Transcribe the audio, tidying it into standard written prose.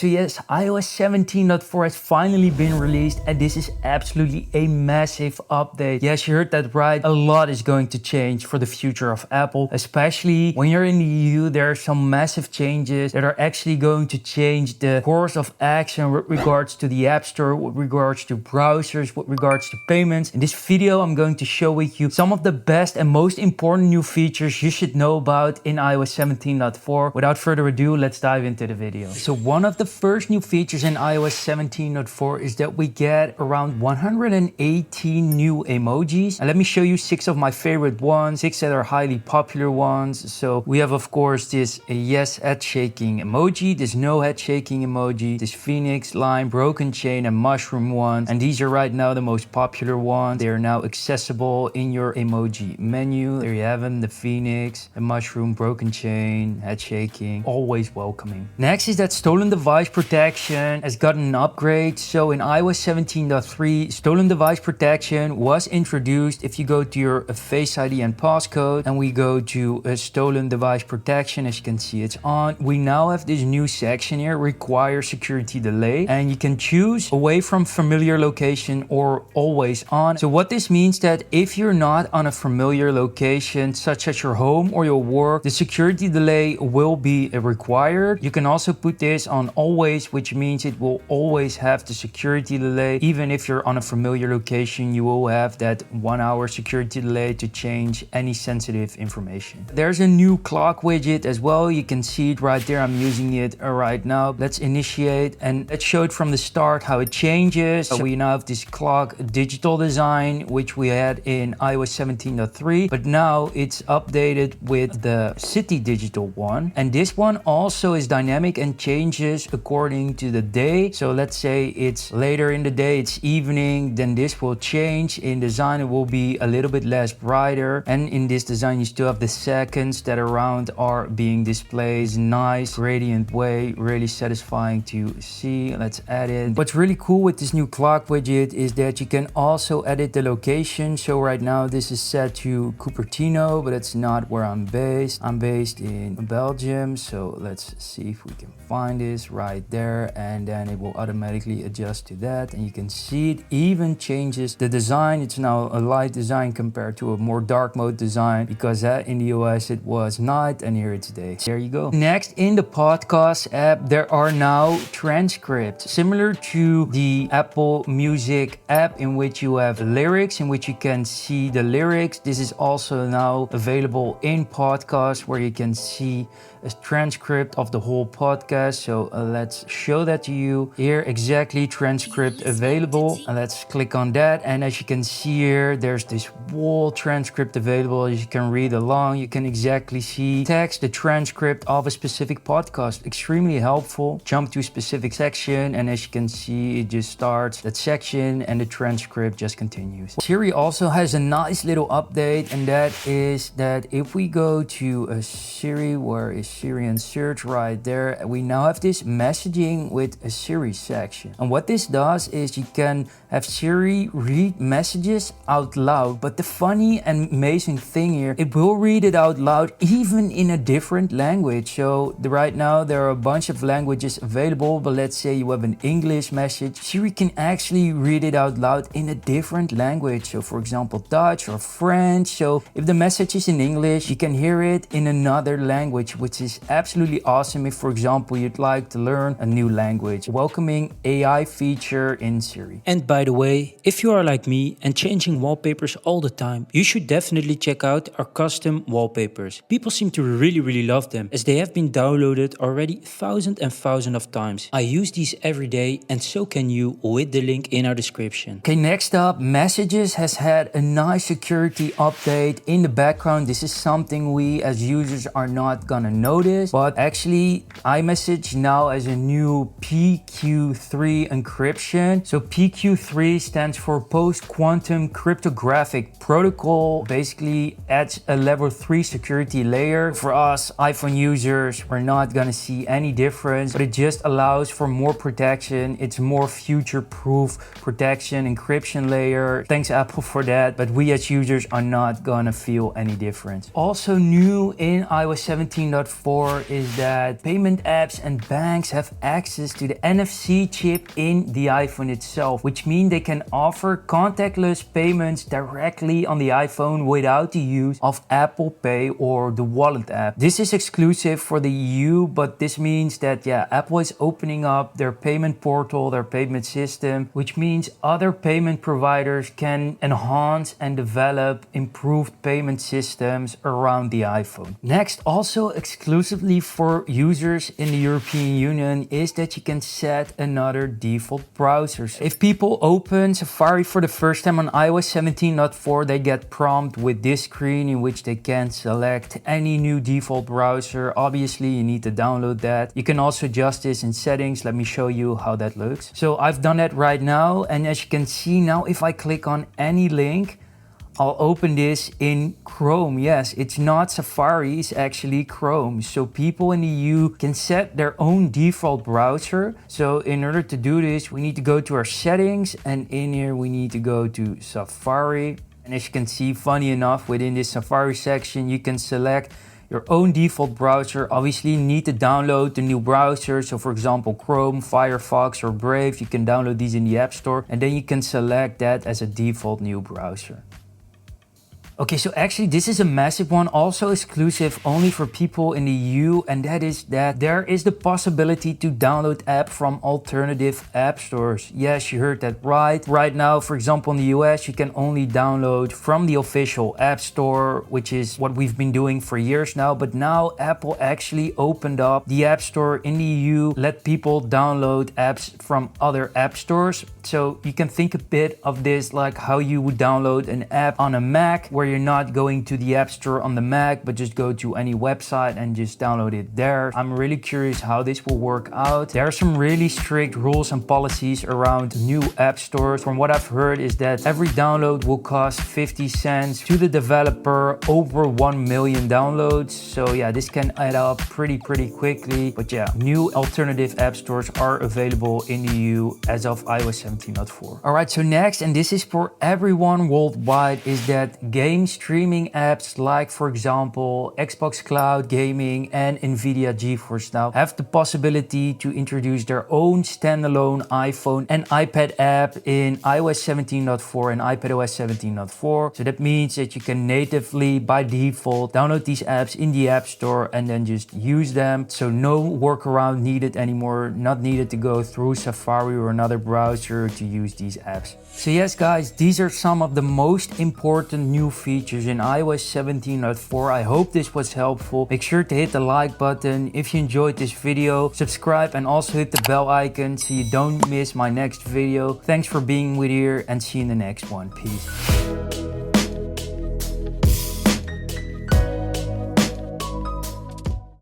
So yes, iOS 17.4 has finally been released and this is absolutely a massive update. Yes, you heard that right. A lot is going to change for the future of Apple, especially when you're in the EU. There are some massive changes that are actually going to change the course of action with regards to the App Store, with regards to browsers, with regards to payments. In this video, I'm going to show with you some of the best and most important new features you should know about in iOS 17.4. Without further ado, let's dive into the video. So one of the first new features in iOS 17.4 is that we get around 118 new emojis. And let me show you 6 of my favorite ones, 6 that are highly popular ones. So we have, of course, this yes head shaking emoji, this no head shaking emoji, this phoenix, line, broken chain, and mushroom ones. And these are right now the most popular ones. They are now accessible in your emoji menu. There you have them, the phoenix, the mushroom, broken chain, head shaking, always welcoming. Next is that stolen device protection has gotten an upgrade. So in iOS 17.3, stolen device protection was introduced. If you go to your Face ID and passcode and we go to stolen device protection, as you can see it's on. We now have this new section here, require security delay, and you can choose away from familiar location or always on. So what this means that if you're not on a familiar location such as your home or your work, the security delay will be required. You can also put this on always, which means it will always have the security delay. Even if you're on a familiar location, you will have that 1 hour security delay to change any sensitive information. There's a new clock widget as well. You can see it right there. I'm using it right now. Let's initiate, and let's show it from the start how it changes. So we now have this clock digital design, which we had in iOS 17.3, but now it's updated with the city digital one. And this one also is dynamic and changes according to the day. So let's say it's later in the day, it's evening, then this will change. In design, it will be a little bit less brighter. And in this design, you still have the seconds that around are being displayed. Nice gradient way, really satisfying to see. Let's add it. What's really cool with this new clock widget is that you can also edit the location. So right now this is set to Cupertino, but it's not where I'm based. I'm based in Belgium. So let's see if we can find this right there, and then it will automatically adjust to that. And you can see it even changes the design. It's now a light design compared to a more dark mode design, because in the OS it was night and here it's day. There you go. Next, in the podcast app, there are now transcripts similar to the Apple Music app, in which you have lyrics, in which you can see the lyrics. This is also now available in podcasts, where you can see a transcript of the whole podcast. So let's show that to you here. Exactly, transcript available, and let's click on that. And as you can see here, there's this whole transcript available. You can read along. You can exactly see text, the transcript of a specific podcast. Extremely helpful. Jump to a specific section, and as you can see, it just starts that section and the transcript just continues. Siri also has a nice little update, and that is that if we go to Siri, where is Siri and search right there, we now have this messaging with a Siri section. And what this does is you can have Siri read messages out loud. But the funny and amazing thing here, it will read it out loud even in a different language. So right now there are a bunch of languages available, but let's say you have an English message, Siri can actually read it out loud in a different language. So for example, Dutch or French. So if the message is in English, you can hear it in another language, which is absolutely awesome if, for example, you'd like to learn a new language. Welcoming AI feature in Siri. And by the way, if you are like me and changing wallpapers all the time, you should definitely check out our custom wallpapers. People seem to really love them, as they have been downloaded already thousands and thousands of times. I use these every day, and so can you, with the link in our description. Okay, next up, Messages has had a nice security update in the background. This is something we as users are not gonna notice, but actually iMessage now has a new PQ3 encryption. So PQ3 stands for Post Quantum Cryptographic Protocol. Basically adds a level 3 security layer. For us iPhone users, we're not gonna see any difference, but it just allows for more protection. It's more future-proof protection, encryption layer. Thanks Apple for that, but we as users are not gonna feel any difference. Also new in iOS 17.4 is that payment apps and banks devices have access to the NFC chip in the iPhone itself, which means they can offer contactless payments directly on the iPhone without the use of Apple Pay or the Wallet app. This is exclusive for the EU, but this means that Apple is opening up their payment portal, their payment system, which means other payment providers can enhance and develop improved payment systems around the iPhone. Next, also exclusively for users in the European Union, is that you can set another default browsers. If people open Safari for the first time on iOS 17.4, they get prompted with this screen in which they can select any new default browser. Obviously, you need to download that. You can also adjust this in settings. Let me show you how that looks. So I've done that right now, and as you can see now, if I click on any link, I'll open this in Chrome. Yes, it's not Safari, it's actually Chrome. So people in the EU can set their own default browser. So in order to do this, we need to go to our settings, and in here we need to go to Safari. And as you can see, funny enough, within this Safari section, you can select your own default browser. Obviously, you need to download the new browser. So for example, Chrome, Firefox, or Brave, you can download these in the App Store, and then you can select that as a default new browser. Okay, so actually this is a massive one, also exclusive only for people in the EU, and that is that there is the possibility to download apps from alternative app stores. Yes, you heard that right. Right now, for example, in the US, you can only download from the official app store, which is what we've been doing for years now. But now Apple actually opened up the app store in the EU, let people download apps from other app stores. So you can think a bit of this like how you would download an app on a Mac, where you're not going to the App Store on the Mac, but just go to any website and just download it there. I'm really curious how this will work out. There are some really strict rules and policies around new app stores. From what I've heard is that every download will cost 50 cents to the developer over 1 million downloads. So yeah, this can add up pretty quickly. But yeah, new alternative app stores are available in the EU as of iOS 17.4. All right, so next, and this is for everyone worldwide, is that game streaming apps like, for example, Xbox Cloud Gaming and Nvidia GeForce Now have the possibility to introduce their own standalone iPhone and iPad app in iOS 17.4 and iPadOS 17.4. So that means that you can natively, by default, download these apps in the App Store and then just use them. So no workaround needed anymore, not needed to go through Safari or another browser to use these apps. So yes guys, these are some of the most important new features in iOS 17.4. I hope this was helpful. Make sure to hit the like button if you enjoyed this video, subscribe, and also hit the bell icon so you don't miss my next video. Thanks for being with here, and see you in the next one. Peace.